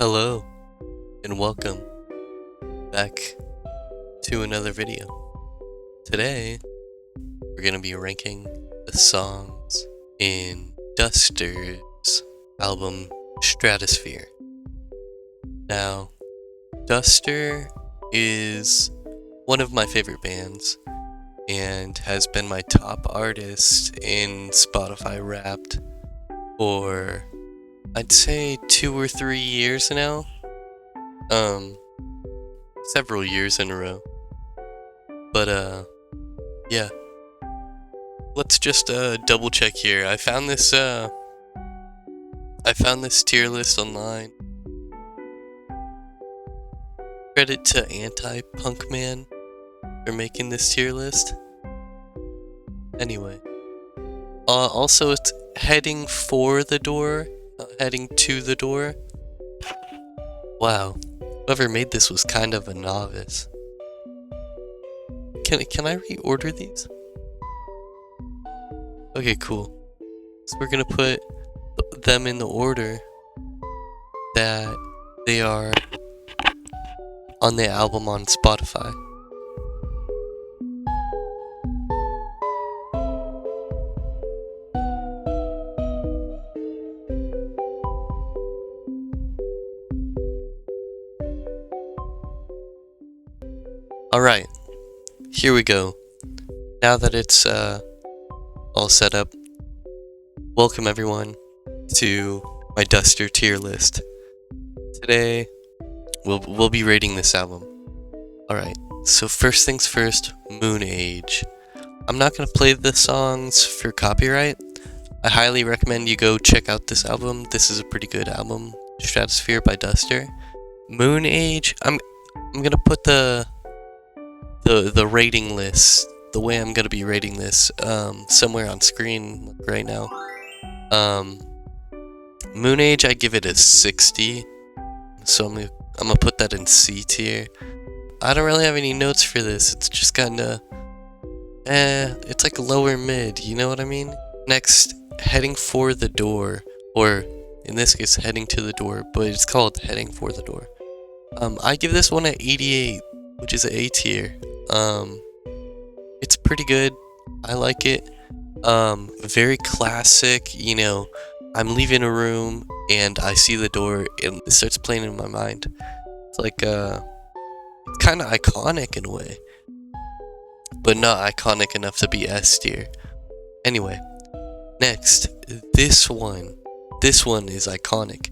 Hello, and welcome back to another video. Today, we're going to be ranking the songs in Duster's album Stratosphere. Now, Duster is one of my favorite bands and has been my top artist in Spotify Wrapped for I'd say 2 or 3 years now. Several years in a row. But yeah. Let's just double check here. I found this tier list online. Credit to Anti-Punk Man for making this tier list. Anyway. Also it's heading for the door. Not heading to the door. Wow, whoever made this was kind of a novice. Can I reorder these? Okay, cool. So we're gonna put them in the order that they are on the album on Spotify. Alright, here we go. Now that it's all set up, welcome everyone to my Duster tier list. Today, we'll be rating this album. Alright, so first things first, Moon Age. I'm not going to play the songs for copyright. I highly recommend you go check out this album. This is a pretty good album, Stratosphere by Duster. Moon Age, I'm going to put the rating list, the way I'm gonna be rating this, somewhere on screen right now. Moon Age, I give it a 60, so I'm gonna put that in C tier. I don't really have any notes for this. It's just kinda, it's like lower mid. You know what I mean? Next, Heading for the Door, or in this case, Heading to the Door, but it's called Heading for the Door. I give this one an 88, which is an A tier. It's pretty good. I like it. Very classic, you know, I'm leaving a room and I see the door and it starts playing in my mind. It's like, it's kind of iconic in a way, but not iconic enough to be S tier. Anyway, next, this one is iconic.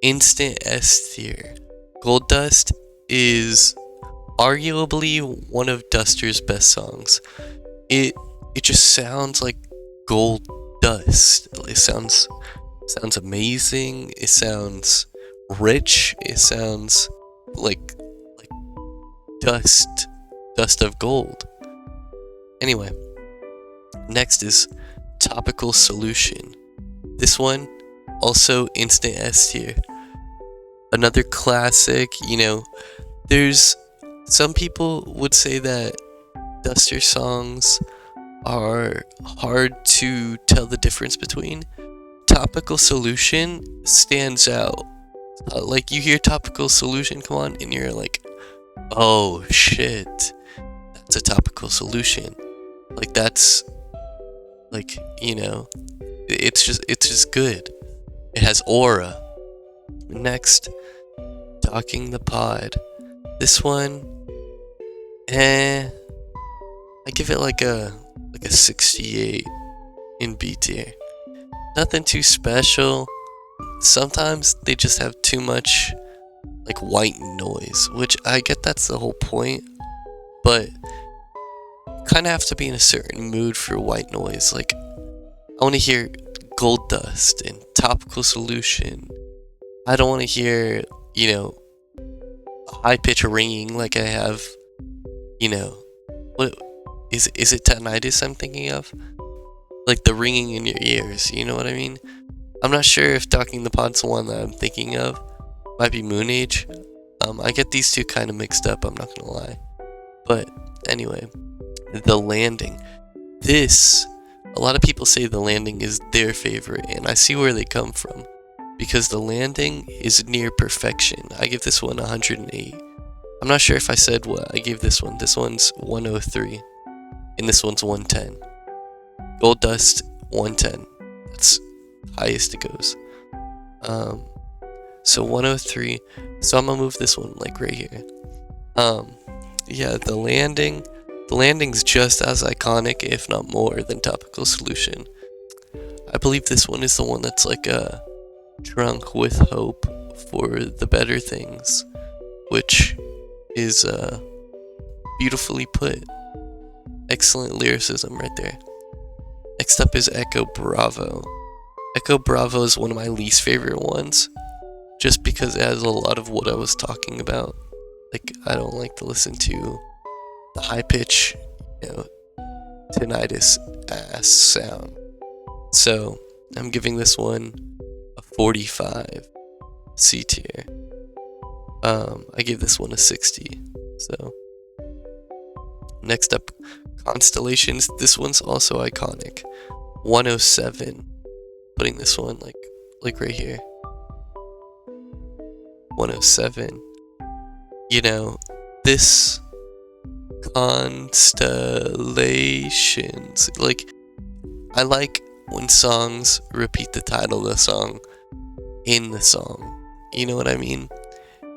Instant S tier. Gold Dust is arguably one of Duster's best songs. It just sounds like gold dust. It sounds amazing. It sounds rich. It sounds like dust of gold. Anyway, next is Topical Solution. This one also instant S tier. Another classic, you know, some people would say that Duster songs are hard to tell the difference between. Topical Solution stands out. Like, you hear Topical Solution come on and you're like, oh shit, that's a Topical Solution. Like, that's, like, you know, it's just good. It has aura. Next, Talking the Pod. This one, I give it like a 68 in B tier. Nothing too special. Sometimes they just have too much like white noise, which I get that's the whole point, but you kind of have to be in a certain mood for white noise. Like, I want to hear Gold Dust and Topical Solution. I don't want to hear, you know, high pitch ringing like I have, you know, what is it tinnitus I'm thinking of? Like the ringing in your ears, you know what I mean? I'm not sure if Talking the Pod's the one that I'm thinking of. Might be Moon Age. I get these two kind of mixed up, I'm not gonna lie. But anyway, The Landing. A lot of people say The Landing is their favorite, and I see where they come from. because the landing is near perfection. I give this one 108. I'm not sure if I said what I gave this one. This one's 103, and this one's 110. Gold Dust 110. That's highest it goes. So 103. So I'm gonna move this one like right here. Yeah, the landing's just as iconic, if not more, than Topical Solution. I believe this one is the one that's like drunk with hope for the better things, which is beautifully put. Excellent lyricism right there. Next up is Echo Bravo. Echo Bravo is one of my least favorite ones, just because it has a lot of what I was talking about. Like, I don't like to listen to the high pitch, tinnitus ass sound. So I'm giving this one a 45 C tier. I give this one a 60. So next up, Constellations. This one's also iconic. 107. Putting this one like right here. 107. This Constellations. Like, I like when songs repeat the title of the song in the song. You know what I mean?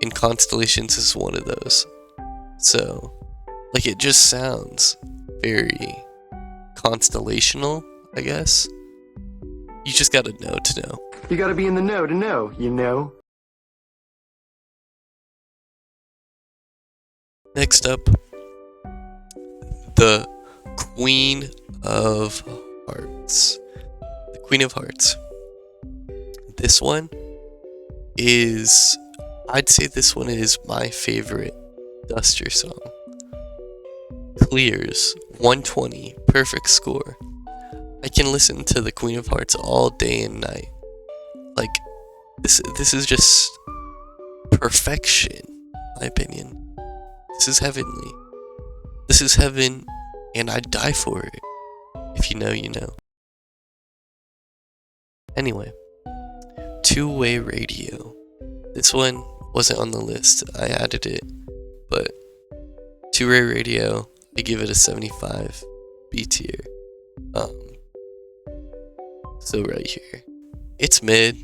And Constellations is one of those. So, like, it just sounds very constellational, I guess. You just gotta know to know. You gotta be in the know to know, you know. Next up, the Queen of Hearts. The Queen of Hearts. This one is, I'd say this one is my favorite Duster song. Clears, 120, perfect score. I can listen to the Queen of Hearts all day and night. Like, this is just perfection, in my opinion. This is heavenly. This is heaven, and I'd die for it. If you know, you know. Anyway, Two-Way Radio. This one wasn't on the list. I added it, but Two-Way Radio, I give it a 75 B tier. So right here, it's mid,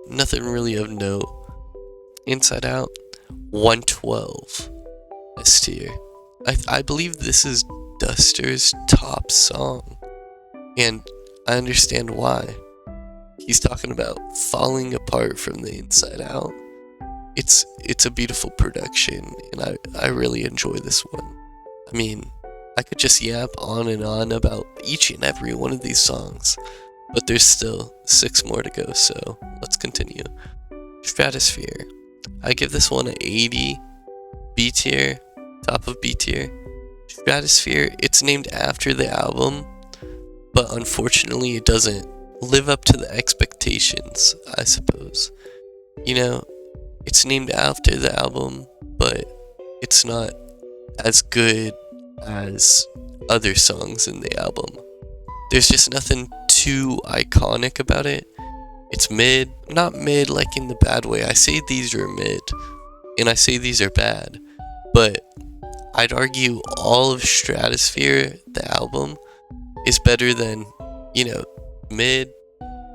nothing really of note. Inside Out, 112 S tier. I believe this is Duster's top song, and I understand why. He's talking about falling apart from the inside out. It's a beautiful production, and I really enjoy this one. I mean, I could just yap on and on about each and every one of these songs, but there's still 6 more to go, so let's continue. Stratosphere. I give this one an 80 B tier, top of B tier. Stratosphere, it's named after the album, but unfortunately it doesn't live up to the expectations, I suppose. It's named after the album, but it's not as good as other songs in the album. There's just nothing too iconic about it. It's mid, not mid like in the bad way. I say these are mid, and I say these are bad, but I'd argue all of Stratosphere, the album, is better than, mid.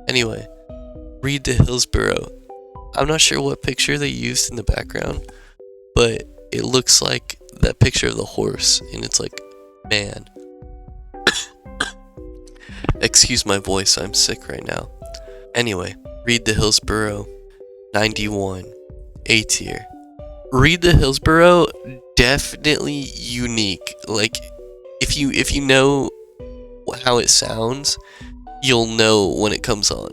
Anyway, Read to Hillsborough. I'm not sure what picture they used in the background, but it looks like that picture of the horse, and it's like, man. Excuse my voice, I'm sick right now. Anyway, Read the Hillsborough, 91, A tier. Read the Hillsborough, definitely unique. Like, if you know how it sounds, you'll know when it comes on.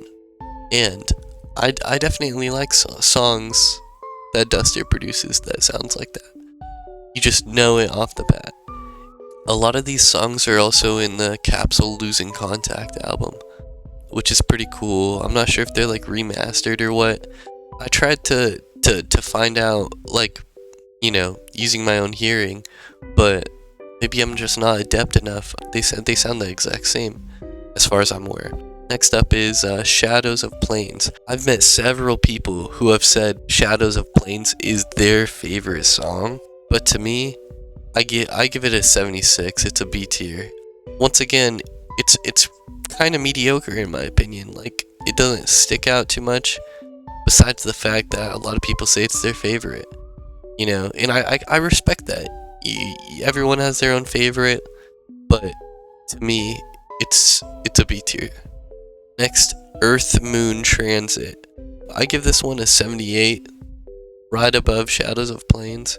And I definitely like songs that Duster produces that sounds like that. You just know it off the bat. A lot of these songs are also in the Capsule Losing Contact album, which is pretty cool. I'm not sure if they're like remastered or what. I tried to find out, like, using my own hearing, but maybe I'm just not adept enough. They said they sound the exact same, as far as I'm aware. Next up is Shadows of Plains. I've met several people who have said Shadows of Plains is their favorite song, but to me, I give it a 76. It's a B tier. Once again, it's kind of mediocre in my opinion. Like, it doesn't stick out too much, besides the fact that a lot of people say it's their favorite. You know, and I respect that. Everyone has their own favorite, but to me, it's a B tier. Next, Earth Moon Transit. I give this one a 78, right above Shadows of Plains.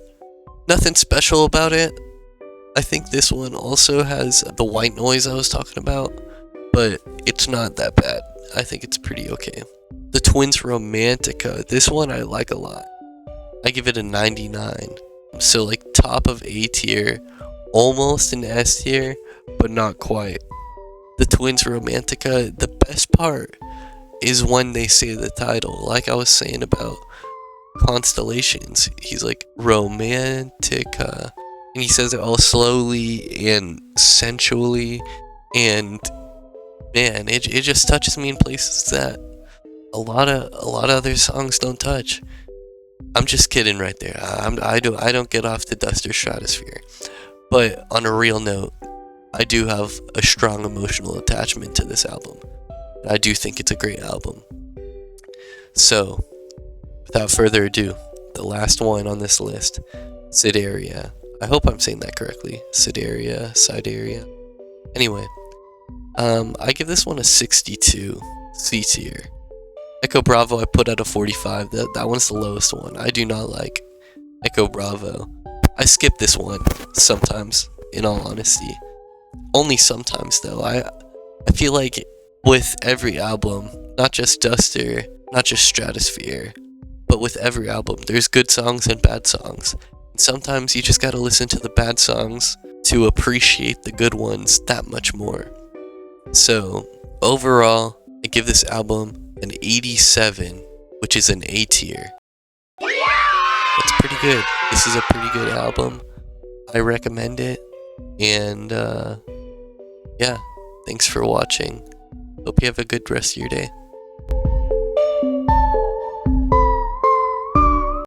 Nothing special about it. I think this one also has the white noise I was talking about, but it's not that bad. I think it's pretty okay. The Twins Romantica. This one I like a lot. I give it a 99. So like top of A tier, almost an S tier, but not quite. The Twins Romantica, the best part is when they say the title. Like I was saying about Constellations, he's like Romantica, and he says it all slowly and sensually, and man, it just touches me in places that a lot of other songs don't touch. I'm just kidding right there. I don't get off the Duster Stratosphere. But on a real note, I do have a strong emotional attachment to this album. I do think it's a great album. So, without further ado, the last one on this list, Sideria. I hope I'm saying that correctly. Sideria. Anyway, I give this one a 62, C tier. Echo Bravo I put at a 45. That one's the lowest one. I do not like Echo Bravo. I skip this one sometimes, in all honesty. Only sometimes though. I feel like with every album, not just Duster, not just Stratosphere, but with every album, there's good songs and bad songs. And sometimes you just gotta listen to the bad songs to appreciate the good ones that much more. So, overall, I give this album an 87, which is an A tier. That's pretty good. This is a pretty good album. I recommend it. And yeah, thanks for watching. Hope you have a good rest of your day.